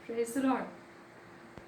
Praise the Lord.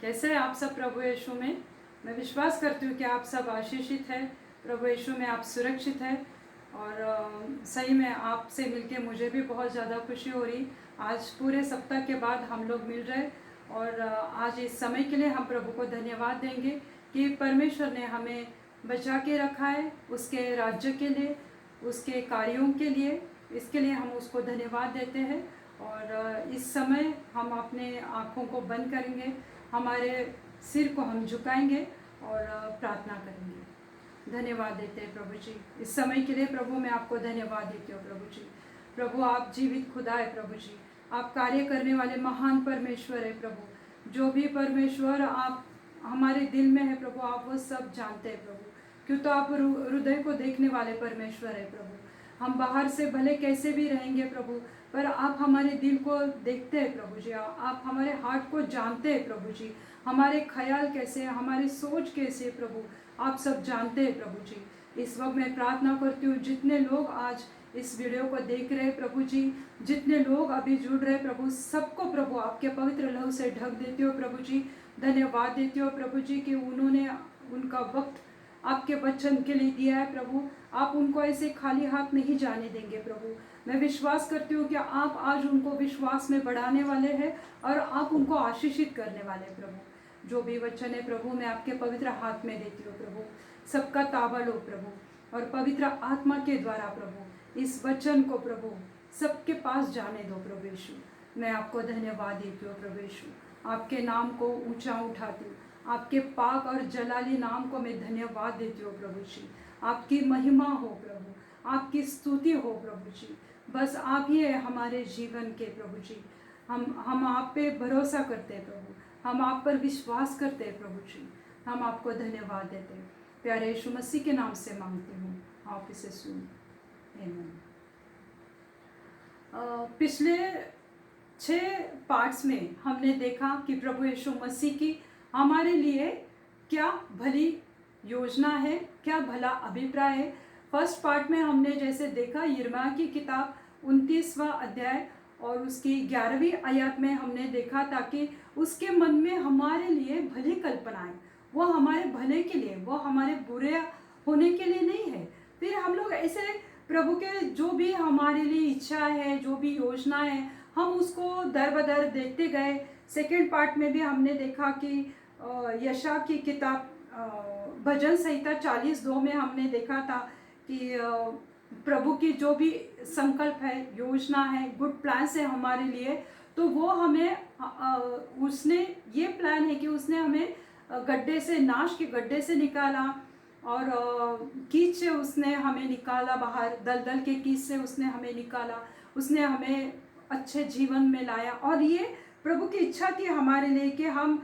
कैसे हैं आप सब प्रभु यीशु में? मैं विश्वास करती हूँ कि आप सब आशीषित हैं, प्रभु यीशु में आप सुरक्षित हैं। और सही में आपसे मिलके मुझे भी बहुत ज़्यादा खुशी हो रही। आज पूरे सप्ताह के बाद हम लोग मिल रहे और आज इस समय के लिए हम प्रभु को धन्यवाद देंगे कि परमेश्वर ने हमें बचा के रखा है, उसके राज्य के लिए, उसके कार्यों के लिए। इसके लिए हम उसको धन्यवाद देते हैं। और इस समय हम अपने आँखों को बंद करेंगे, हमारे सिर को हम झुकाएंगे और प्रार्थना करेंगे। धन्यवाद देते हैं प्रभु जी इस समय के लिए। प्रभु मैं आपको धन्यवाद देती हूँ प्रभु जी। प्रभु आप जीवित खुदा है प्रभु जी, आप कार्य करने वाले महान परमेश्वर है प्रभु। जो भी परमेश्वर आप हमारे दिल में है प्रभु, आप वो सब जानते हैं प्रभु। क्यों तो आप हृदय को देखने वाले परमेश्वर है प्रभु। हम बाहर से भले कैसे भी रहेंगे प्रभु, पर आप हमारे दिल को देखते हैं प्रभु जी। आप हमारे हार्ट को जानते हैं प्रभु जी। हमारे ख्याल कैसे हैं, हमारी सोच कैसे है प्रभु, आप सब जानते हैं प्रभु जी। इस वक्त मैं प्रार्थना करती हूँ जितने लोग आज इस वीडियो को देख रहे हैं प्रभु जी, जितने लोग अभी जुड़ रहे प्रभु, सबको प्रभु आपके पवित्र लहू से ढक देती हो प्रभु जी। धन्यवाद देती हो प्रभु जी कि उन्होंने उनका वक्त आपके वचन के लिए दिया है प्रभु। आप उनको ऐसे खाली हाथ नहीं जाने देंगे प्रभु। मैं विश्वास करती हूँ कि आप आज उनको विश्वास में बढ़ाने वाले हैं और आप उनको आशीषित करने वाले हैं प्रभु। जो भी वचन है प्रभु मैं आपके पवित्र हाथ में देती हूँ प्रभु। सबका ताबा लो प्रभु और पवित्र आत्मा के द्वारा प्रभु इस वचन को प्रभु सबके पास जाने दो प्रभु यीशु। मैं आपको धन्यवाद देती हूँ प्रभु यीशु, आपके नाम को ऊंचा उठाती हूँ, आपके पाक और जलाली नाम को मैं धन्यवाद देती हूँ प्रभु जी। आपकी महिमा हो प्रभु, आपकी स्तुति हो प्रभु जी। बस आप ही है हमारे जीवन के प्रभु जी। हम आप पे भरोसा करते हैं प्रभु, हम आप पर विश्वास करते हैं प्रभु जी। हम आपको धन्यवाद देते हैं। प्यारे यीशु मसीह के नाम से मांगती हूँ, आप इसे सुन। आमीन। पिछले 6 पार्ट्स में हमने देखा कि प्रभु यीशु मसीह की हमारे लिए क्या भली योजना है, क्या भला अभिप्राय है। फर्स्ट पार्ट में हमने जैसे देखा यिर्मयाह की किताब 29वां अध्याय और उसकी 11वीं आयत में हमने देखा ताकि उसके मन में हमारे लिए भली कल्पनाएं, वो हमारे भले के लिए, वो हमारे बुरे होने के लिए नहीं है। फिर हम लोग ऐसे प्रभु के जो भी हमारे लिए इच्छा है, जो भी योजना है, हम उसको दर बदर देखते गए। सेकेंड पार्ट में भी हमने देखा कि यशा की किताब भजन संहिता 40:2 में हमने देखा था कि प्रभु की जो भी संकल्प है, योजना है, गुड प्लान्स है हमारे लिए, तो वो हमें उसने ये प्लान है कि उसने हमें गड्ढे से, नाश के गड्ढे से निकाला और कीच से उसने हमें निकाला बाहर, दलदल के कीच से उसने हमें निकाला, उसने हमें अच्छे जीवन में लाया। और ये प्रभु की इच्छा थी हमारे लिए कि हम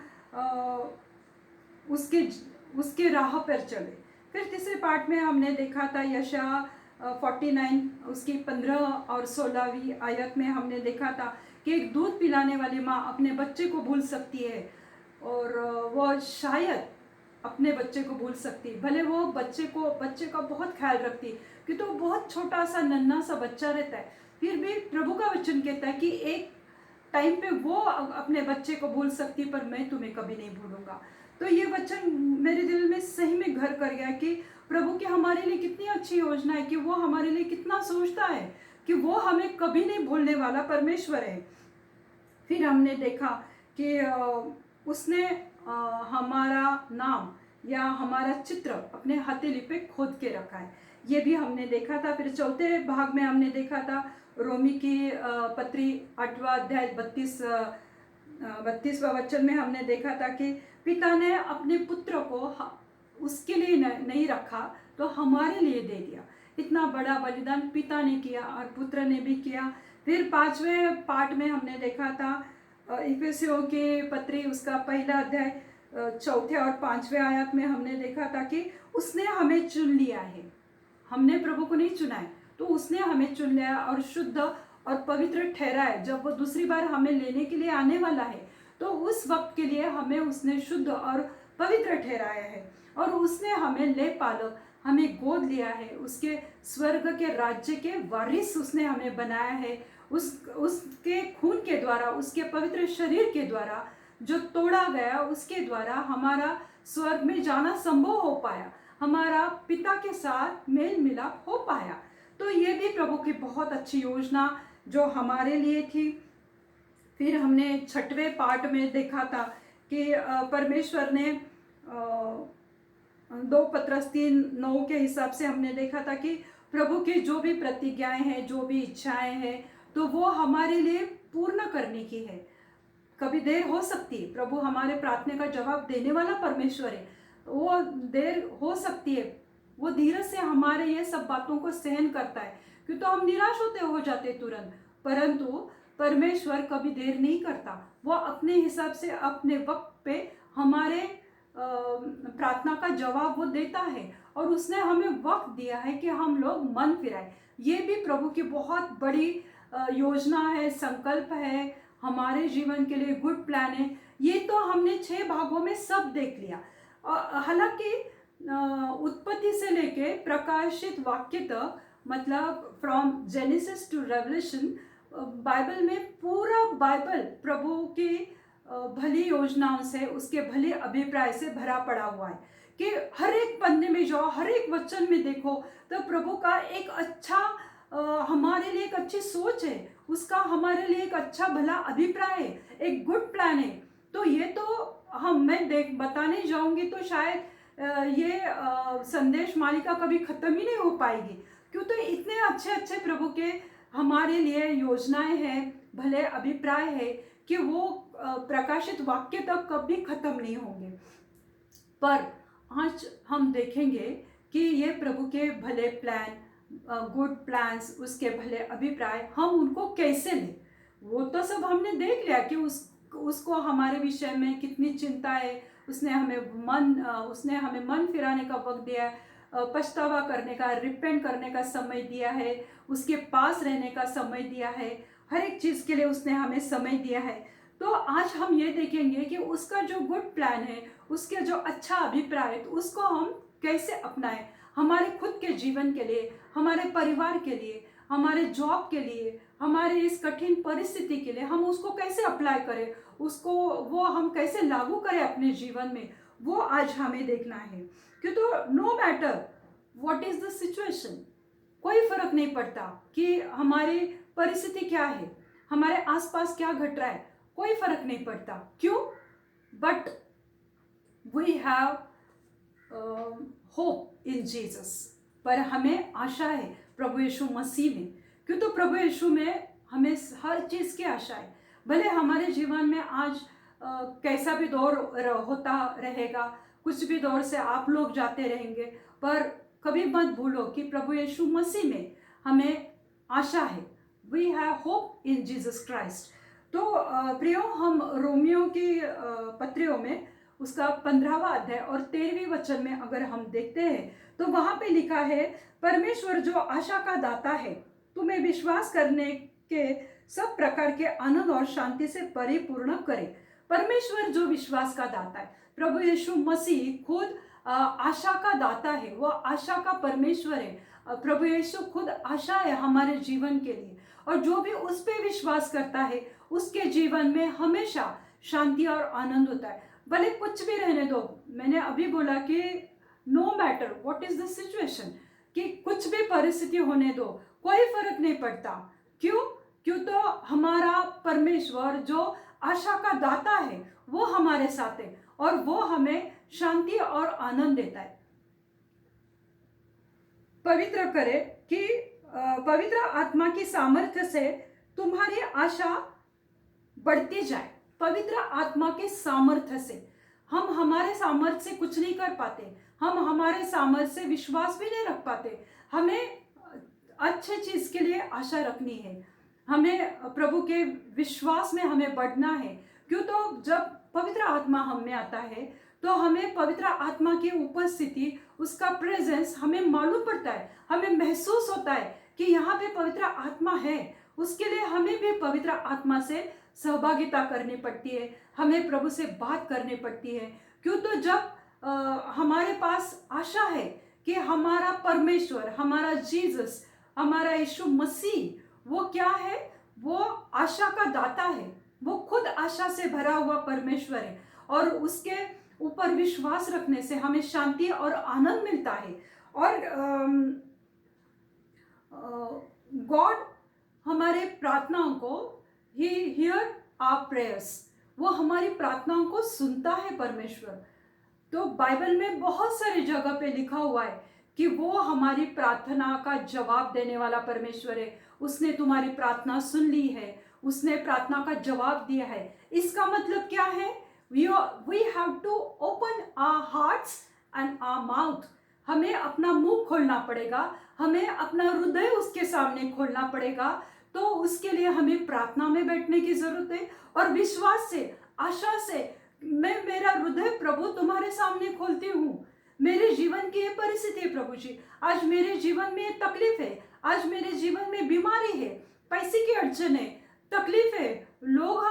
उसके राह पर चले। फिर तीसरे पार्ट में हमने देखा था यशा 49 उसकी 15 और 16वीं आयत में हमने देखा था कि एक दूध पिलाने वाली माँ अपने बच्चे को भूल सकती है और वो शायद अपने बच्चे को भूल सकती, भले वो बच्चे का बहुत ख्याल रखती क्योंकि तो बहुत छोटा सा नन्हा सा बच्चा रहता है। फिर भी प्रभु का वचन कहता है कि एक टाइम पे वो अपने बच्चे को भूल सकती, पर मैं तुम्हें कभी नहीं भूलूंगा। तो ये वचन मेरे दिल में सही में घर कर गया कि प्रभु की हमारे लिए कितनी अच्छी योजना है, कि वो हमारे लिए कितना सोचता है, कि वो हमें कभी नहीं भूलने वाला परमेश्वर है। फिर हमने देखा कि उसने हमारा नाम या हमारा चित्र अपने हथेली पे खोद के रखा है, ये भी हमने देखा था। फिर चौथे भाग में हमने देखा था रोमी की पत्री 8वां अध्याय 32वां वचन में हमने देखा था कि पिता ने अपने पुत्र को उसके लिए नहीं रखा तो हमारे लिए दे दिया। इतना बड़ा बलिदान पिता ने किया और पुत्र ने भी किया। फिर 5वें पार्ट में हमने देखा था इफिसियों के पत्री उसका 1 अध्याय 4 और 5वें आयत में हमने देखा था कि उसने हमें चुन लिया है। हमने प्रभु को नहीं चुना है, तो उसने हमें चुन लिया और शुद्ध और पवित्र ठहरा है। जब वो दूसरी बार हमें लेने के लिए आने वाला है तो उस वक्त के लिए हमें उसने शुद्ध और पवित्र ठहराया है और उसने हमें ले पालो, हमें गोद लिया है, उसके स्वर्ग के राज्य के वारिस उसने हमें बनाया है उसके खून के द्वारा, उसके पवित्र शरीर के द्वारा जो तोड़ा गया, उसके द्वारा हमारा स्वर्ग में जाना संभव हो पाया, हमारा पिता के साथ मेल मिलाप हो पाया। तो ये भी प्रभु की बहुत अच्छी योजना जो हमारे लिए थी। फिर हमने 6वें पार्ट में देखा था कि परमेश्वर ने 2 पत्रस 3:9 के हिसाब से हमने देखा था कि प्रभु की जो भी प्रतिज्ञाएं हैं, जो भी इच्छाएं हैं, तो वो हमारे लिए पूर्ण करने की है। कभी देर हो सकती है, प्रभु हमारे प्रार्थना का जवाब देने वाला परमेश्वर है, वो देर हो सकती है, वो धीरज से हमारे ये सब बातों को सहन करता है, क्यों तो हम निराश होते हो जाते तुरंत, परंतु परमेश्वर कभी देर नहीं करता। वो अपने हिसाब से अपने वक्त पे हमारे प्रार्थना का जवाब वो देता है, और उसने हमें वक्त दिया है कि हम लोग मन फिराए। ये भी प्रभु की बहुत बड़ी योजना है, संकल्प है हमारे जीवन के लिए, गुड प्लान है। ये तो हमने 6 भागों में सब देख लिया। हालांकि उत्पत्ति से लेके प्रकाशित वाक्य तक, मतलब from Genesis to Revelation, Bible में पूरा बाइबल प्रभु की भली योजनाओं से, उसके भले अभिप्राय से भरा पड़ा हुआ है कि हर एक पन्ने में जाओ, हर एक वचन में देखो तो प्रभु का एक अच्छा हमारे लिए एक अच्छी सोच है, उसका हमारे लिए एक अच्छा भला अभिप्राय है, एक गुड प्लान है। तो ये तो मैं बताने जाऊंगी तो शायद ये संदेश मालिका कभी खत्म ही नहीं हो पाएगी, क्यों तो इतने अच्छे अच्छे प्रभु के हमारे लिए योजनाएं हैं, भले अभिप्राय है कि वो प्रकाशित वाक्य तक कभी खत्म नहीं होंगे। पर आज हम देखेंगे कि ये प्रभु के भले प्लान, गुड प्लान्स, उसके भले अभिप्राय, हम उनको कैसे लें। वो तो सब हमने देख लिया कि उसको हमारे विषय में कितनी चिंता है, उसने हमें मन फिराने का वक्त दिया है, पछतावा करने का, रिपेंट करने का समय दिया है, उसके पास रहने का समय दिया है, हर एक चीज़ के लिए उसने हमें समय दिया है। तो आज हम ये देखेंगे कि उसका जो गुड प्लान है, उसके जो अच्छा अभिप्राय है, तो उसको हम कैसे अपनाएं हमारे खुद के जीवन के लिए, हमारे परिवार के लिए, हमारे जॉब के लिए, हमारे इस कठिन परिस्थिति के लिए हम उसको कैसे अप्लाई करें, उसको वो हम कैसे लागू करें अपने जीवन में, वो आज हमें देखना है। क्यों तो no matter what is the situation, कोई फर्क नहीं पड़ता कि हमारी परिस्थिति क्या है, हमारे आसपास क्या घट रहा है, कोई फर्क नहीं पड़ता। क्यों? But we have hope in Jesus, पर हमें आशा है प्रभु यीशु मसीह में। क्यों तो प्रभु यीशु में हमें हर चीज़ की आशा है। भले हमारे जीवन में आज कैसा भी दौर होता रहेगा, कुछ भी दौर से आप लोग जाते रहेंगे, पर कभी मत भूलो कि प्रभु यीशु मसीह में हमें आशा है। We have hope in Jesus Christ. तो प्रियो, हम रोमियो की पत्रियों में उसका 15वां अध्याय और 13वीं वचन में अगर हम देखते हैं तो वहाँ पे लिखा है, परमेश्वर जो आशा का दाता है, तुम्हें विश्वास करने के सब प्रकार के आनंद और शांति से परिपूर्ण करे। परमेश्वर जो विश्वास का दाता है, प्रभु यीशु मसीह खुद आशा का दाता है, वो आशा का परमेश्वर है। प्रभु यीशु खुद आशा है हमारे जीवन के लिए, और जो भी उस पर विश्वास करता है उसके जीवन में हमेशा शांति और आनंद होता है। भले कुछ भी रहने दो, मैंने अभी बोला कि no matter what is the situation, कि कुछ भी परिस्थिति होने दो, कोई फर्क नहीं पड़ता। क्यों? क्यों तो हमारा परमेश्वर जो आशा का दाता है वो हमारे साथ है, और वो हमें शांति और आनंद देता है। पवित्र करे कि पवित्र आत्मा की सामर्थ्य से तुम्हारी आशा बढ़ती जाए। पवित्र आत्मा के सामर्थ्य से, हम हमारे सामर्थ्य से कुछ नहीं कर पाते, हम हमारे सामर्थ्य से विश्वास भी नहीं रख पाते। हमें अच्छे चीज के लिए आशा रखनी है, हमें प्रभु के विश्वास में हमें बढ़ना है। क्यों तो जब पवित्र आत्मा हम में आता है तो हमें पवित्र आत्मा की उपस्थिति, उसका प्रेजेंस हमें मालूम पड़ता है, हमें महसूस होता है कि यहाँ पे पवित्र आत्मा है। उसके लिए हमें भी पवित्र आत्मा से सहभागिता करनी पड़ती है, हमें प्रभु से बात करनी पड़ती है। क्यों तो जब हमारे पास आशा है कि हमारा परमेश्वर, हमारा जीसस, हमारा यीशु मसीह, वो क्या है, वो आशा का दाता है, वो खुद आशा से भरा हुआ परमेश्वर है, और उसके ऊपर विश्वास रखने से हमें शांति और आनंद मिलता है। और गॉड हमारे प्रार्थनाओं को, ही हियर आवर प्रेयर्स, वो हमारी प्रार्थनाओं को सुनता है परमेश्वर। तो बाइबल में बहुत सारी जगह पे लिखा हुआ है कि वो हमारी प्रार्थना का जवाब देने वाला परमेश्वर है। उसने तुम्हारी प्रार्थना सुन ली है, उसने प्रार्थना का जवाब दिया है। इसका मतलब क्या है? We have to open our hearts and our mouth. हमें अपना मुंह खोलना पड़ेगा, हमें अपना हृदय उसके सामने खोलना पड़ेगा। तो उसके लिए हमें प्रार्थना में बैठने की जरूरत है, और विश्वास से, आशा से, मैं मेरा हृदय प्रभु तुम्हारे सामने खोलती हूँ। मेरे जीवन की ये परिस्थिति है प्रभु जी, आज मेरे जीवन में ये तकलीफ है, आज मेरे जीवन में बीमारी है, पैसे की अड़चन है, तकलीफ है, लोग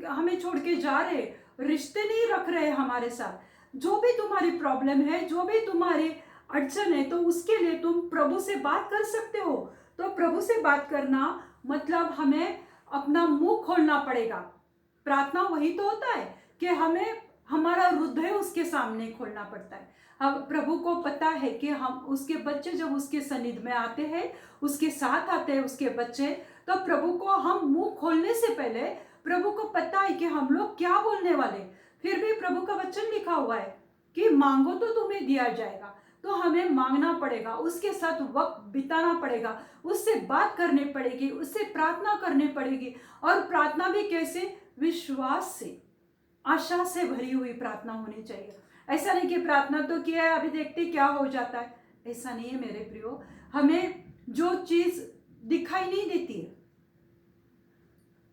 हमें छोड़ के जा रहे, रिश्ते नहीं रख रहे हमारे साथ। जो भी तुम्हारी प्रॉब्लम है, जो भी तुम्हारी अड़चन है, तो उसके लिए तुम प्रभु से बात कर सकते हो। तो प्रभु से बात करना मतलब हमें अपना मुंह खोलना पड़ेगा। प्रार्थना वही तो होता है कि हमें हमारा हृदय उसके सामने खोलना पड़ता है। अब प्रभु को पता है कि हम उसके बच्चे जब उसके सनिध में आते हैं, उसके साथ आते हैं उसके बच्चे, तो प्रभु को हम मुंह खोलने से पहले प्रभु को पता है कि हम लोग क्या बोलने वाले। फिर भी प्रभु का वचन लिखा हुआ है कि मांगो तो तुम्हें दिया जाएगा। तो हमें मांगना पड़ेगा, उसके साथ वक्त बिताना पड़ेगा, उससे बात करनी पड़ेगी, उससे प्रार्थना करनी पड़ेगी। और प्रार्थना भी कैसे? विश्वास से, आशा से भरी हुई प्रार्थना होनी चाहिए। ऐसा नहीं कि प्रार्थना तो किया है, अभी देखते क्या हो जाता है, ऐसा नहीं है मेरे प्रियो। हमें जो चीज दिखाई नहीं देती है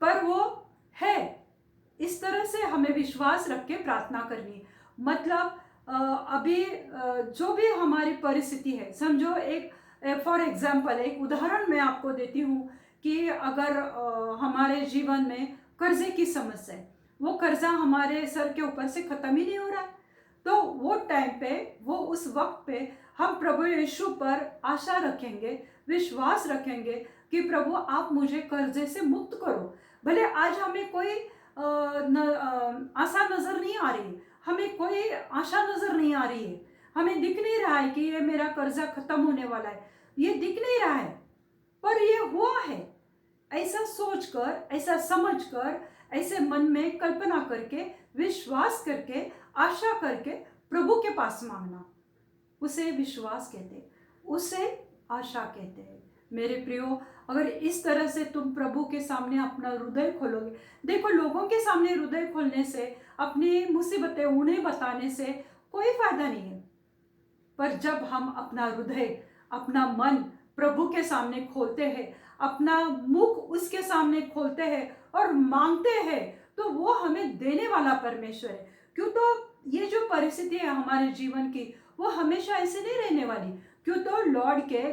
पर वो है, इस तरह से हमें विश्वास रख के प्रार्थना करनी है। मतलब अभी जो भी हमारी परिस्थिति है, समझो एक फॉर एग्जाम्पल एक उदाहरण मैं आपको देती हूँ कि अगर हमारे जीवन में कर्जे की समस्या है, वो कर्जा हमारे सर के ऊपर से खत्म ही नहीं हो रहा है, तो वो टाइम पे, वो उस वक्त पे हम प्रभु यीशु पर आशा रखेंगे, विश्वास रखेंगे कि प्रभु आप मुझे कर्जे से मुक्त करो। भले आज हमें कोई आशा नजर नहीं आ रही, हमें कोई आशा नजर नहीं आ रही है, हमें दिख नहीं रहा है कि ये मेरा कर्जा खत्म होने वाला है, ये दिख नहीं रहा है, पर ये हुआ है। ऐसा सोचकर, ऐसा समझकर, ऐसे मन में कल्पना करके, विश्वास करके, आशा करके प्रभु के पास मांगना, उसे विश्वास कहते हैं, उसे आशा कहते हैं। मेरे प्रियो, अगर इस तरह से तुम प्रभु के सामने अपना हृदय खोलोगे, देखो लोगों के सामने हृदय खोलने से, अपनी मुसीबतें उन्हें बताने से कोई फायदा नहीं है। पर जब हम अपना हृदय, अपना मन प्रभु के सामने खोलते हैं, अपना मुख उसके सामने खोलते हैं और मांगते हैं, तो वो हमें देने वाला परमेश्वर है। क्यों? तो ये जो परिस्थिति है हमारे जीवन की, वो हमेशा ऐसे नहीं रहने वाली। क्यों? तो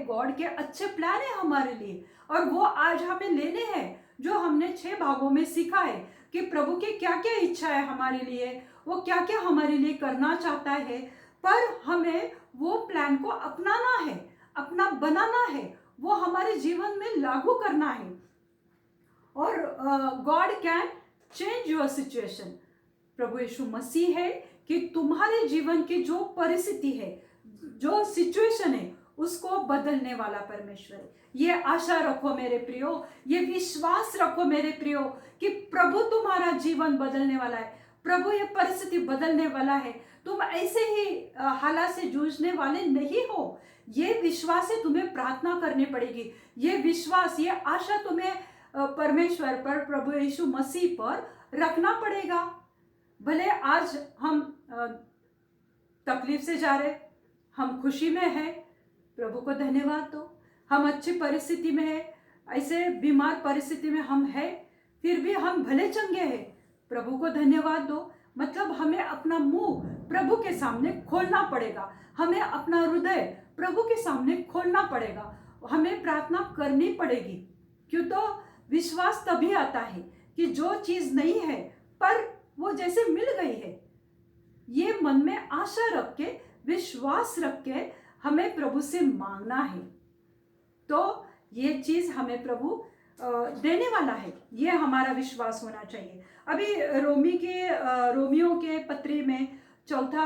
गॉड के अच्छे प्लान है हमारे लिए, और वो आज हमें लेने हैं। जो हमने 6 भागों में सीखा है कि प्रभु की क्या क्या इच्छा है हमारे लिए, वो क्या क्या हमारे लिए करना चाहता है, पर हमें वो प्लान को अपनाना है, अपना बनाना है, वो हमारे जीवन में लागू करना है। और God can change your situation. प्रभु यीशु मसीह है कि तुम्हारे जीवन की जो परिस्थिति है, जो सिचुएशन है, उसको बदलने वाला परमेश्वर है। ये आशा रखो मेरे प्रियो, ये विश्वास रखो मेरे प्रियो कि प्रभु तुम्हारा जीवन बदलने वाला है, प्रभु ये परिस्थिति बदलने वाला है। तुम ऐसे ही हालात से जूझने वाले नहीं हो। ये विश्वास से तुम्हें प्रार्थना करनी पड़ेगी, ये विश्वास, ये आशा तुम्हें परमेश्वर पर, प्रभु यीशु मसीह पर रखना पड़ेगा। भले आज हम तकलीफ से जा रहे, हम खुशी में है, प्रभु को धन्यवाद दो। हम अच्छी परिस्थिति में है, ऐसे बीमार परिस्थिति में हम है, फिर भी हम भले चंगे हैं, प्रभु को धन्यवाद दो। मतलब हमें अपना मुंह प्रभु के सामने खोलना पड़ेगा, हमें अपना हृदय प्रभु के सामने खोलना पड़ेगा, हमें प्रार्थना करनी पड़ेगी। क्यों? तो विश्वास तभी आता है कि जो चीज नहीं है पर वो जैसे मिल गई है, ये मन में आशा रख के, विश्वास रख के हमें प्रभु से मांगना है। तो ये चीज हमें प्रभु देने वाला है, ये हमारा विश्वास होना चाहिए। अभी रोमियो के पत्री में 4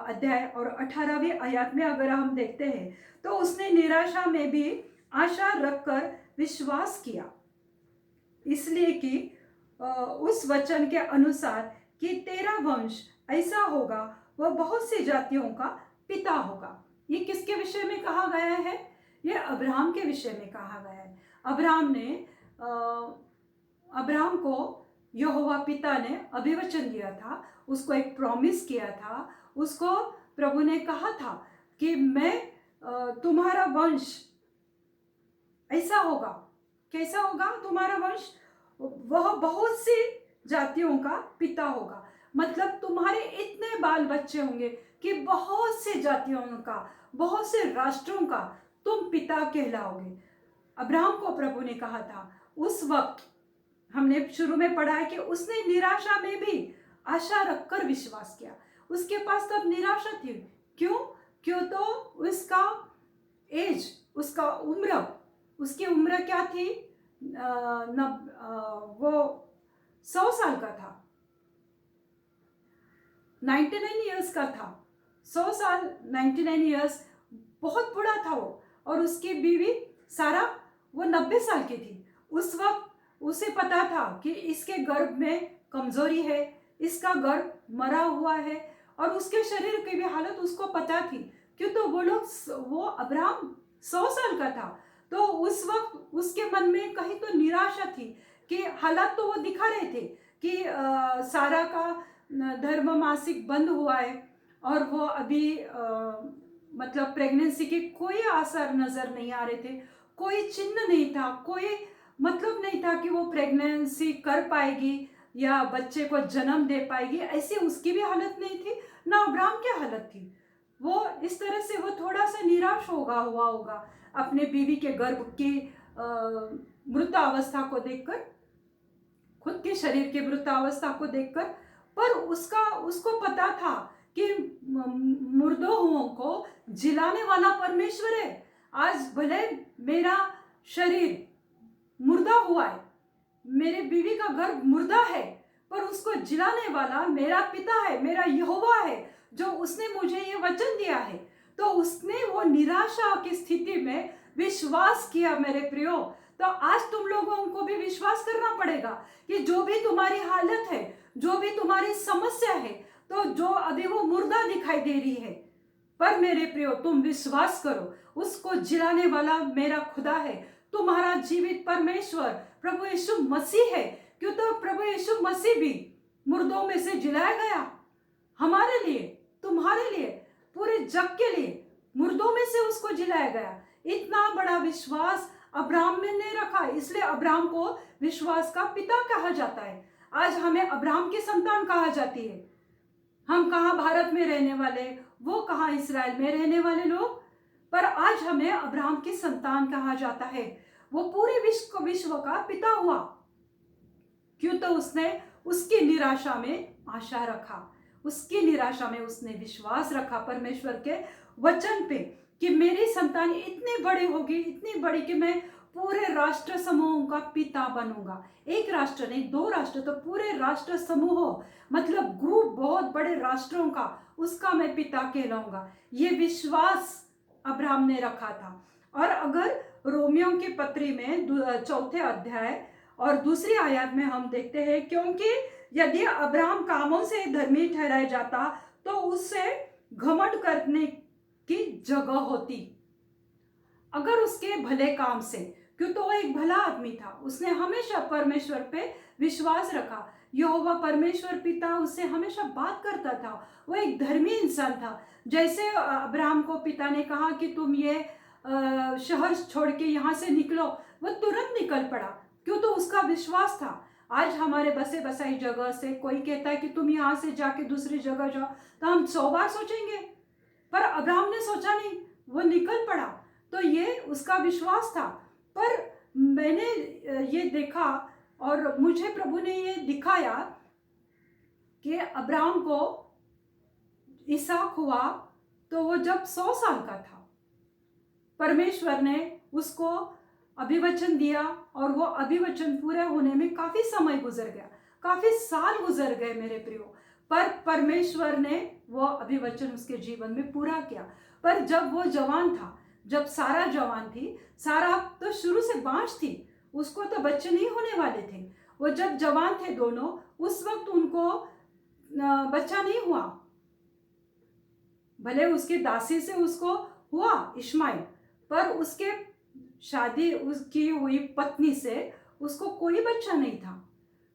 अध्याय और 18वीं आयत में अगर हम देखते हैं तो उसने निराशा में भी आशा रखकर विश्वास किया, इसलिए कि उस वचन के अनुसार कि तेरा वंश ऐसा होगा, वह बहुत सी जातियों का पिता होगा। ये किसके विषय में कहा गया है? ये अब्राहम के विषय में कहा गया है। अब्राहम को यहोवा पिता ने अभिवचन दिया था, उसको एक प्रॉमिस किया था, उसको प्रभु ने कहा था कि मैं तुम्हारा वंश ऐसा होगा। कैसा होगा तुम्हारा वंश? वह बहुत सी जातियों का पिता होगा, मतलब तुम्हारे इतने बाल बच्चे होंगे कि बहुत से जातियों का, बहुत से राष्ट्रों का तुम पिता कहलाओगे। अब्राहम को प्रभु ने कहा था। उस वक्त हमने शुरू में पढ़ा है कि उसने निराशा में भी आशा रखकर विश्वास किया। उसके पास तब निराशा थी। क्यों तो उसका एज, उसका उम्र, उसकी उम्र क्या थी? वो 100 साल का था, 99 ईयर्स का था। 100 साल, 99 ईयर्स, बहुत बूढ़ा था वो। और उसकी बीवी सारा, वो 90 साल की थी। उस वक्त उसे पता था कि इसके गर्भ में कमजोरी है, इसका गर्भ मरा हुआ है, और उसके शरीर की भी हालत उसको पता थी। क्यों तो वो अब्राहम 100 साल का था। तो उस वक्त उसके मन में कहीं तो निराशा थी कि हालात तो वो दिखा रहे थे कि सारा का धर्म मासिक बंद हुआ है, और वो अभी मतलब प्रेगनेंसी के कोई आसार नजर नहीं आ रहे थे, कोई चिन्ह नहीं था, कोई मतलब नहीं था कि वो प्रेगनेंसी कर पाएगी या बच्चे को जन्म दे पाएगी। ऐसी उसकी भी हालत नहीं थी, ना अब्राहम की हालत थी। वो इस तरह से वो थोड़ा सा निराश हुआ होगा अपने बीवी के गर्भ की मृतावस्था को देखकर, खुद के शरीर की मृतावस्था को देखकर। पर उसको पता था कि मुर्दों को जिलाने वाला परमेश्वर है। आज भले मेरा शरीर मुर्दा हुआ है, मेरे बीवी का गर्भ मुर्दा है, पर उसको जिलाने वाला मेरा पिता है, मेरा यहोवा है, जो उसने मुझे ये वचन दिया है। तो उसने वो निराशा की स्थिति में विश्वास किया। मेरे प्रियो, तो आज तुम लोगों को भी विश्वास करना पड़ेगा कि जो भी तुम्हारी हालत है, जो भी तुम्हारी समस्या है, तो जो अभी वो मुर्दा दिखाई दे रही है, पर मेरे प्रियो तुम विश्वास करो, उसको जिलाने वाला मेरा खुदा है, तुम्हारा जीवित परमेश्वर प्रभु यीशु मसीह है। क्यों तो प्रभु यीशु मसीह भी मुर्दों में से जिलाया गया हमारे लिए, तुम्हारे लिए, पूरे जग के लिए मुर्दों में से उसको जिलाया गया। इतना बड़ा विश्वास अब्राहम ने रखा, इसलिए अब्राहम को विश्वास का पिता कहा जाता है। आज हमें अब्राहम की संतान कहा जाती है। हम कहाँ भारत में रहने वाले, वो कहाँ इस्राएल में रहने वाले लोग, पर आज हमें अब्राहम की संतान कहा जाता है। वो पूरे विश्व का पिता हुआ। क्यों तो उसने उसकी निराशा में आशा रखा, उसकी निराशा में उसने विश्वास रखा परमेश्वर के वचन पे कि मेरी संतान इतनी बड़ी होगी, इतनी बड़ी कि मैं पूरे राष्ट्र समूहों का पिता बनूंगा। एक राष्ट्र नहीं, 2 राष्ट्र, तो पूरे राष्ट्र समूह, मतलब ग्रुप, बहुत बड़े राष्ट्रों का, उसका मैं पिता कहलाऊंगा। ये विश्वास अब्राहम ने रखा था। और अगर रोमियो की पत्री में 4 अध्याय और 2 आयत में हम देखते हैं, क्योंकि यदि अब्राहम कामों से धर्मी ठहराया जाता तो उससे घमंड करने की जगह होती, अगर उसके भले काम से। क्यों तो वो एक भला आदमी था, उसने हमेशा परमेश्वर पे विश्वास रखा। यहोवा परमेश्वर पिता उससे हमेशा बात करता था। वो एक धर्मी इंसान था। जैसे अब्राहम को पिता ने कहा कि तुम ये शहर छोड़ के यहाँ से निकलो, वो तुरंत निकल पड़ा। क्यों तो उसका विश्वास था। आज हमारे बसे बसाई जगह से कोई कहता है कि तुम यहाँ से जाके दूसरी जगह जाओ, तो हम 100 बार सोचेंगे, पर अब्राहम ने सोचा नहीं, वो निकल पड़ा। तो ये उसका विश्वास था। पर मैंने ये देखा और मुझे प्रभु ने ये दिखाया कि अब्राहम को इसहाक हुआ तो वो जब 100 साल का था, परमेश्वर ने उसको अभिवचन दिया और वो अभिवचन पूरा होने में काफ़ी समय गुजर गया, काफ़ी साल गुजर गए मेरे प्रियो, पर परमेश्वर ने वो अभिवचन उसके जीवन में पूरा किया। पर जब वो जवान था, जब सारा जवान थी, सारा तो शुरू से बांझ थी, उसको तो बच्चे नहीं होने वाले थे। वो जब जवान थे दोनों, उस वक्त उनको बच्चा नहीं हुआ। भले उसकी दासी से उसको हुआ इश्माइल, पर उसके शादी उसकी हुई पत्नी से उसको कोई बच्चा नहीं था।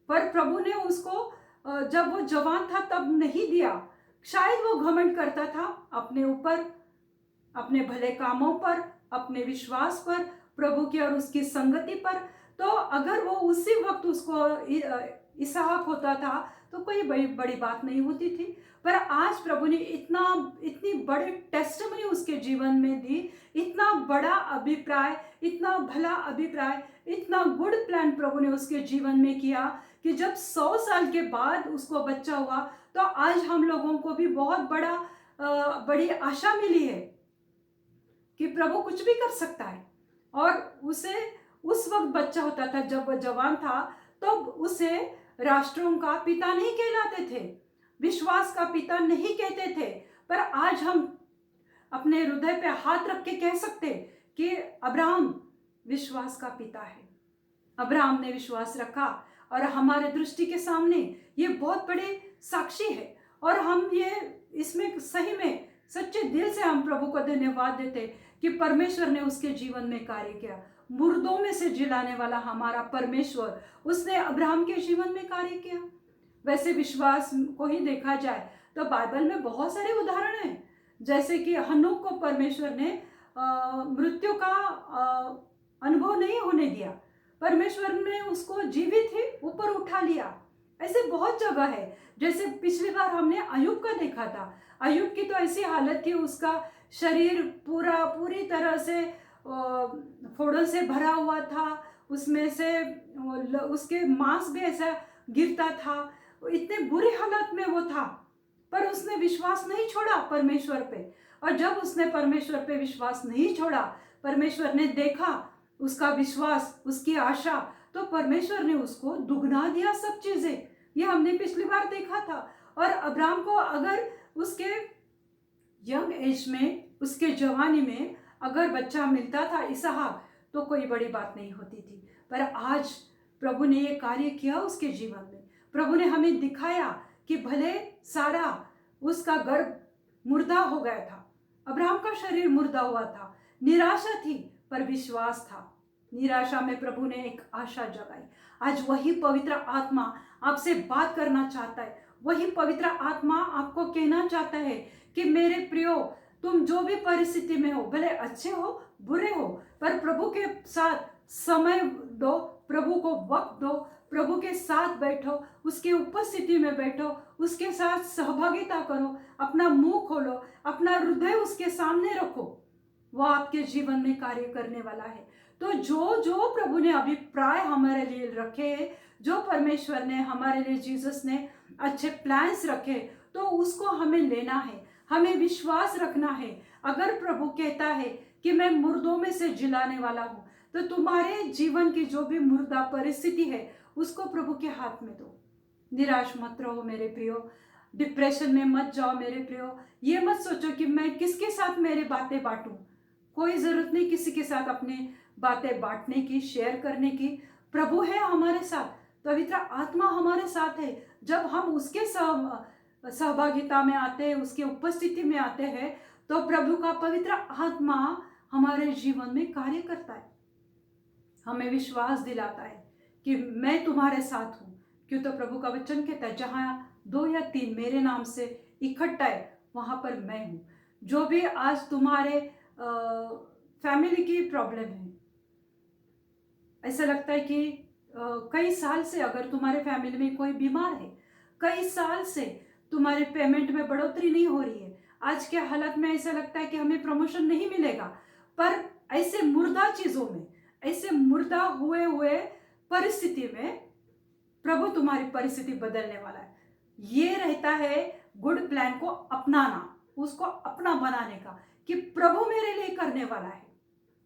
पर प्रभु ने उसको जब वो जवान था तब नहीं दिया। शायद वो घमंड करता था अपने ऊपर, अपने भले कामों पर, अपने विश्वास पर, प्रभु की और उसकी संगति पर। तो अगर वो उसी वक्त उसको इसहाक होता था तो कोई बड़ी बात नहीं होती थी। पर आज प्रभु ने इतनी बड़े टेस्टमनी उसके जीवन में दी, इतना बड़ा अभिप्राय, इतना भला अभिप्राय, इतना गुड प्लान प्रभु ने उसके जीवन में किया कि जब 100 साल के बाद उसको बच्चा हुआ तो आज हम लोगों को भी बहुत बड़ी आशा मिली है कि प्रभु कुछ भी कर सकता है। और उसे उस वक्त बच्चा होता था जब वह जवान था, तो उसे राष्ट्रों का पिता नहीं कहलाते थे, विश्वास का पिता नहीं कहते थे। पर आज हम अपने हृदय पे हाथ रख के कह सकते कि अब्राहम विश्वास का पिता है। अब्राहम ने विश्वास रखा और हमारे दृष्टि के सामने ये बहुत बड़े साक्षी है। और हम ये इसमें सही में सच्चे दिल से हम प्रभु को धन्यवाद देते कि परमेश्वर ने उसके जीवन में कार्य किया। मुर्दों में से जिलाने वाला हमारा परमेश्वर, उसने अब्राहम के जीवन में कार्य किया। वैसे विश्वास को ही देखा जाए तो बाइबल में बहुत सारे उदाहरण हैं, जैसे कि हनोक को परमेश्वर ने मृत्यु का अनुभव नहीं होने दिया, परमेश्वर ने उसको जीवित ही ऊपर उठा लिया। ऐसे बहुत जगह है। जैसे पिछली बार हमने अय्यूब का देखा था, अय्यूब की तो ऐसी हालत थी, उसका शरीर पूरी तरह से फोड़ों से भरा हुआ था, उसमें से उसके मांस भी ऐसा गिरता था, इतने बुरी हालत में वो था। पर उसने विश्वास नहीं छोड़ा परमेश्वर पे। और जब उसने परमेश्वर पे विश्वास नहीं छोड़ा, परमेश्वर ने देखा उसका विश्वास, उसकी आशा, तो परमेश्वर ने उसको दुगना दिया सब चीजें। ये हमने पिछली बार देखा था। और अब्राहम को अगर उसके यंग एज में, उसके जवानी में अगर बच्चा मिलता था इसहाक, तो कोई बड़ी बात नहीं होती थी। पर आज प्रभु ने ये कार्य किया उसके जीवन में। प्रभु ने हमें दिखाया कि भले सारा उसका गर्भ मुर्दा हो गया था, अब्राहम का शरीर मुर्दा हुआ था, निराशा थी, पर विश्वास था। निराशा में प्रभु ने एक आशा जगाई। आज वही पवित्र आत्मा आपसे बात करना चाहता है। वही पवित्र आत्मा आपको कहना चाहता है कि मेरे प्रियो, तुम जो भी परिस्थिति में हो, भले अच्छे हो बुरे हो, पर प्रभु के साथ समय दो, प्रभु को वक्त दो, प्रभु के साथ बैठो, उसके उपस्थिति में बैठो, उसके साथ सहभागिता करो, अपना मुंह खोलो, अपना हृदय उसके सामने रखो। वो आपके जीवन में कार्य करने वाला है। तो जो प्रभु ने अभिप्राय हमारे लिए रखे, जो परमेश्वर ने हमारे लिए, जीसस ने अच्छे प्लान्स रखे, तो उसको हमें लेना है, हमें विश्वास रखना है। अगर प्रभु कहता है कि मैं मुर्दों में से जिलाने वाला हूं, तो तुम्हारे जीवन की जो भी मुर्दा परिस्थिति है उसको प्रभु के हाथ में दो। निराश मत रहो मेरे प्रियो, डिप्रेशन में मत जाओ मेरे प्रियो। ये मत सोचो कि मैं किसके साथ मेरे बातें बांटूं। कोई जरूरत नहीं किसी के साथ अपने बातें बांटने की, शेयर करने की। प्रभु है हमारे साथ, पवित्र आत्मा हमारे साथ है। जब हम उसके सहभागिता में आते हैं, उसके उपस्थिति में आते हैं, तो प्रभु का पवित्र आत्मा हमारे जीवन में कार्य करता है, हमें विश्वास दिलाता है कि मैं तुम्हारे साथ हूं। क्यों तो प्रभु का वचन कहता है, जहां 2 या 3 मेरे नाम से इकट्ठा है, वहां पर मैं हूं। जो भी आज तुम्हारे फैमिली की प्रॉब्लम है, ऐसा लगता है कि कई साल से अगर तुम्हारे फैमिली में कोई बीमार है, कई साल से तुम्हारे पेमेंट में बढ़ोतरी नहीं हो रही है, आज के हालत में ऐसा लगता है कि हमें प्रमोशन नहीं मिलेगा, पर ऐसे मुर्दा चीजों में, ऐसे मुर्दा हुए परिस्थिति में प्रभु तुम्हारी परिस्थिति बदलने वाला है। ये रहता है गुड प्लान को अपनाना, उसको अपना बनाने का, कि प्रभु मेरे लिए करने वाला है।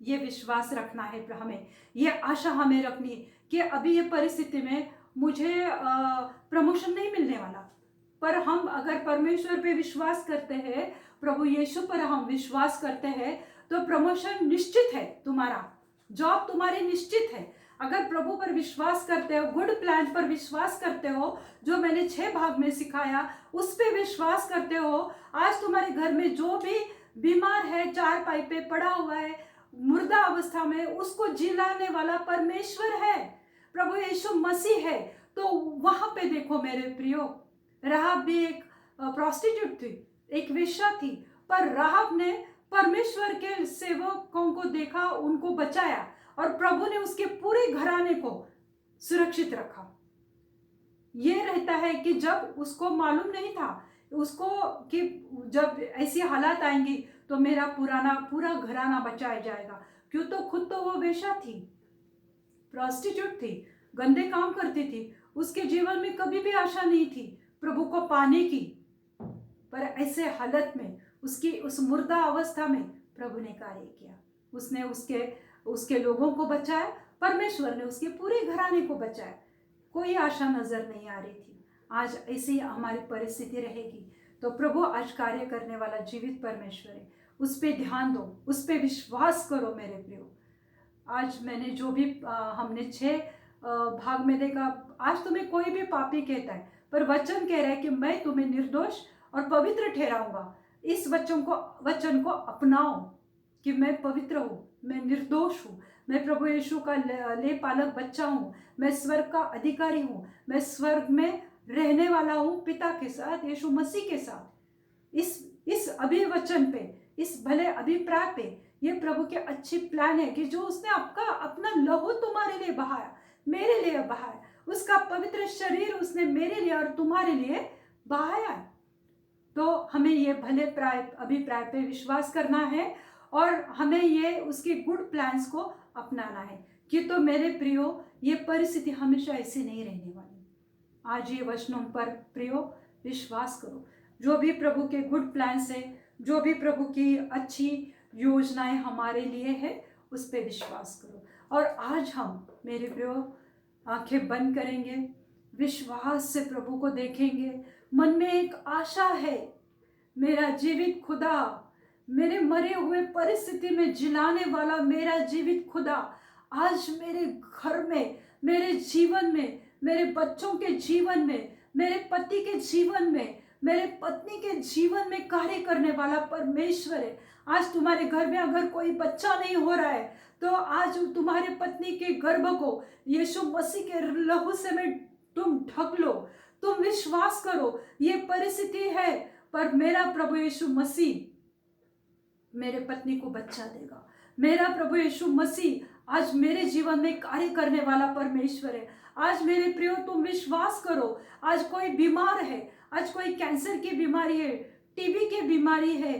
ये विश्वास रखना है हमें, ये आशा हमें रखनी है कि अभी ये परिस्थिति में मुझे प्रमोशन नहीं मिलने वाला, पर हम अगर परमेश्वर पे विश्वास करते हैं, प्रभु यीशु पर हम विश्वास करते हैं, तो प्रमोशन निश्चित है, तुम्हारा जॉब तुम्हारी निश्चित है। अगर प्रभु पर विश्वास करते हो, गुड प्लान पर विश्वास करते हो, जो मैंने 6 भाग में सिखाया उस पे विश्वास करते हो, आज तुम्हारे घर में जो भी बीमार है, चारपाई पे पड़ा हुआ है, मुर्दा अवस्था में, उसको जिलाने वाला परमेश्वर है, प्रभु यीशु मसीह है। तो वहां पे देखो मेरे प्रियो, राहब भी एक प्रोस्टिट्यूट थी, एक वेश्या थी, पर राहब ने परमेश्वर के सेवकों को देखा, उनको बचाया, और प्रभु ने उसके पूरे घराने को सुरक्षित रखा। ये रहता है कि जब उसको मालूम नहीं था उसको कि जब ऐसी हालात आएंगी तो मेरा पूरा घराना बचाया जाएगा, क्यों तो खुद तो वो वेश्या थी, प्रोस्टिट्यूट थी, गंदे काम करती थी, उसके जीवन में कभी भी आशा नहीं थी प्रभु को पाने की। पर ऐसे हालत में उसकी उस मुर्दा अवस्था में प्रभु ने कार्य किया, उसने उसके लोगों को बचाया, परमेश्वर ने उसके पूरे घराने को बचाया। कोई आशा नजर नहीं आ रही थी। आज ऐसी हमारी परिस्थिति रहेगी तो प्रभु आज कार्य करने वाला जीवित परमेश्वर है, उस पर ध्यान दो, उस पर विश्वास करो मेरे प्रियो। आज मैंने जो भी हमने 6 भाग में देखा, आज तुम्हें कोई भी पापी कहता है, पर वचन कह रहा है कि मैं तुम्हें निर्दोष और पवित्र ठहराऊंगा। इस वचन को अपनाओ कि मैं पवित्र हूँ, मैं निर्दोष हूँ, मैं प्रभु यीशु का ले पालक बच्चा हूँ, मैं स्वर्ग का अधिकारी हूँ, मैं स्वर्ग में रहने वाला हूँ पिता के साथ, यीशु मसीह के साथ। इस अभिवचन पे, इस भले अभिप्राय पे, ये प्रभु के अच्छी प्लान है कि जो उसने अपना लहू तुम्हारे लिए बहाया, मेरे लिए बहाया, उसका पवित्र शरीर उसने मेरे लिए और तुम्हारे लिए बहाया। तो हमें ये भले अभिप्राय पे विश्वास करना है और हमें ये उसके गुड प्लान्स को अपनाना है कि तो मेरे प्रियो, ये परिस्थिति हमेशा ऐसी नहीं रहने वाली। आज ये वचनों पर प्रियो विश्वास करो, जो भी प्रभु के गुड प्लान्स है, जो भी प्रभु की अच्छी योजनाएं हमारे लिए है, उस पर विश्वास करो। और आज हम मेरे प्रियो आंखें बंद करेंगे, विश्वास से प्रभु को देखेंगे। मन में एक आशा है, मेरा जीवित खुदा, मेरे मरे हुए परिस्थिति में जिलाने वाला मेरा जीवित खुदा आज मेरे घर में, मेरे जीवन में, मेरे बच्चों के जीवन में, मेरे पति के जीवन में, मेरे पत्नी के जीवन में कार्य करने वाला परमेश्वर है। आज तुम्हारे घर में अगर कोई बच्चा नहीं हो रहा है तो आज तुम्हारे पत्नी के गर्भ को यीशु मसीह के लहू से में तुम ढक लो, तुम विश्वास करो। ये परिस्थिति है पर मेरा प्रभु यीशु मसीह मेरे पत्नी को बच्चा देगा। मेरा प्रभु यीशु मसीह आज मेरे जीवन में कार्य करने वाला परमेश्वर है। आज मेरे प्रियो तुम विश्वास करो। आज कोई बीमार है, आज कोई कैंसर की बीमारी है, टीबी की बीमारी है,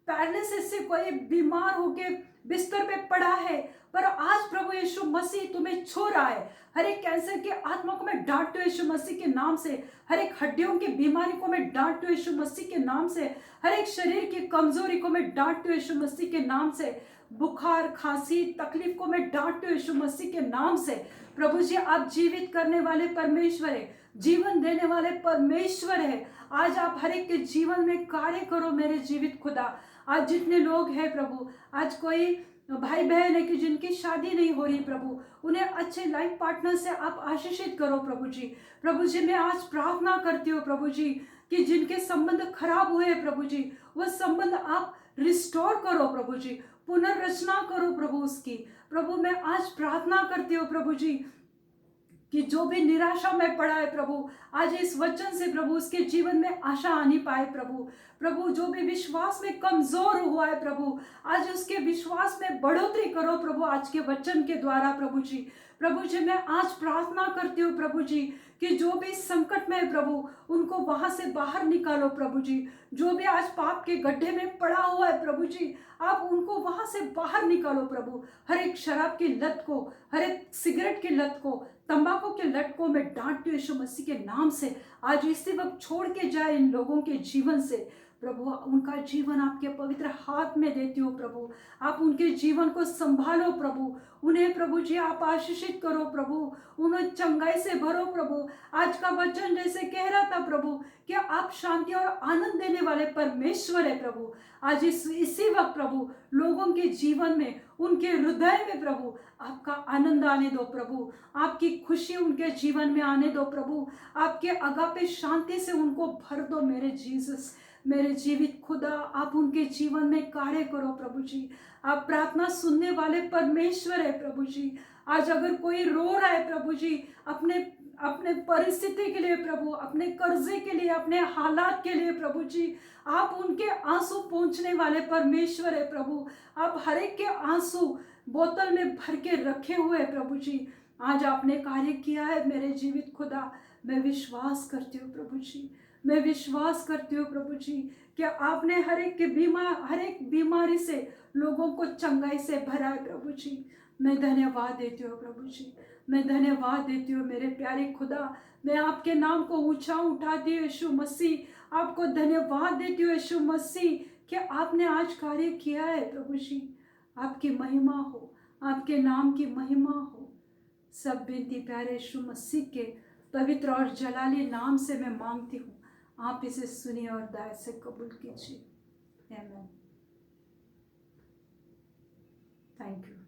पैरालिसिस से कोई बीमार होके बिस्तर पे पड़ा है, पर आज प्रभु यीशु मसीह तुम्हें छू रहा है। हर एक कैंसर के आत्मा को मैं डांटती हूँ यीशु मसीह के नाम से, हर एक हड्डियों की बीमारी को मैं डांटती हूँ यीशु मसीह के नाम से, हर एक शरीर की कमजोरी को मैं डांटती हूँ यीशु मसीह के नाम से, बुखार, खांसी, तकलीफ को मैं डांटती हूँ यीशु मसीह के नाम से। प्रभु जी आप जीवित करने वाले परमेश्वर है, जीवन देने वाले परमेश्वर है। आज आप हर एक के जीवन में कार्य करो मेरे जीवित खुदा। आज जितने लोग हैं प्रभु, आज कोई भाई बहन है कि जिनकी शादी नहीं हो रही प्रभु, उन्हें अच्छे लाइफ पार्टनर से आप आशीषित करो प्रभु जी। प्रभु जी मैं आज प्रार्थना करती हूँ प्रभु जी कि जिनके संबंध खराब हुए हैं प्रभु जी, वह संबंध आप रिस्टोर करो प्रभु जी, पुनर्रचना करो प्रभु उसकी। प्रभु मैं आज प्रार्थना करती हूँ प्रभु जी कि जो भी निराशा में पड़ा है प्रभु, आज इस वचन से प्रभु उसके जीवन में आशा आनी पाए प्रभु। प्रभु जो भी विश्वास में कमजोर हुआ है प्रभु, आज उसके विश्वास में बढ़ोतरी करो प्रभु आज के वचन के द्वारा प्रभु जी। प्रभु जी मैं आज प्रार्थना करती हूँ प्रभु जी कि जो भी संकट में है प्रभु, उनको वहां से बाहर निकालो प्रभु जी। जो भी आज पाप के गड्ढे में पड़ा हुआ है प्रभु जी, आप उनको वहां से बाहर निकालो प्रभु। हर एक शराब की लत को, हर एक सिगरेट की लत को, तंबाकू के लत को मैं डांटती हूँ यीशु मसीह के नाम से। आज इसी वक्त छोड़ के जाए इन लोगों के जीवन से प्रभु उनका जीवन आपके पवित्र हाथ में देती हूँ प्रभु। आप उनके जीवन को संभालो प्रभु, उन्हें प्रभु जी आप आशीषित करो प्रभु, उन्हें चंगाई से भरो प्रभु। आज का वचन जैसे कह रहा था प्रभु कि आप शांति और आनंद देने वाले परमेश्वर है प्रभु। आज इसी वक्त प्रभु लोगों के जीवन में, उनके हृदय में प्रभु आपका आनंद आने दो प्रभु, आपकी खुशी उनके जीवन में आने दो प्रभु, आपके अगापे शांति से उनको भर दो मेरे जीसस, मेरे जीवित खुदा। आप उनके जीवन में कार्य करो प्रभु जी। आप प्रार्थना सुनने वाले परमेश्वर है प्रभु जी। आज अगर कोई रो रहा है प्रभु जी अपने अपने परिस्थिति के लिए प्रभु, अपने कर्जे के लिए, अपने हालात के लिए प्रभु जी, आप उनके आंसू पहुंचने वाले परमेश्वर है प्रभु। आप हर एक के आंसू बोतल में भर के रखे हुए हैं प्रभु जी। आज आपने कार्य किया है मेरे जीवित खुदा। मैं विश्वास करती हूँ प्रभु जी, मैं विश्वास करती हूँ प्रभु जी कि आपने हर एक बीमारी से लोगों को चंगाई से भरा है प्रभु जी। मैं धन्यवाद देती हूँ प्रभु जी, मैं धन्यवाद देती हूँ मेरे प्यारे खुदा। मैं आपके नाम को ऊंचा उठाती हूँ यीशु मसीह, आपको धन्यवाद देती हूँ यीशु मसीह कि आपने आज कार्य किया है प्रभु जी। आपकी महिमा हो, आपके नाम की महिमा हो। सब विनती प्यारे यीशु मसीह के पवित्र और जलाली नाम से मैं मांगती हूँ। आप इसे सुनिए और दया से कबूल कीजिए। आमीन। Thank you.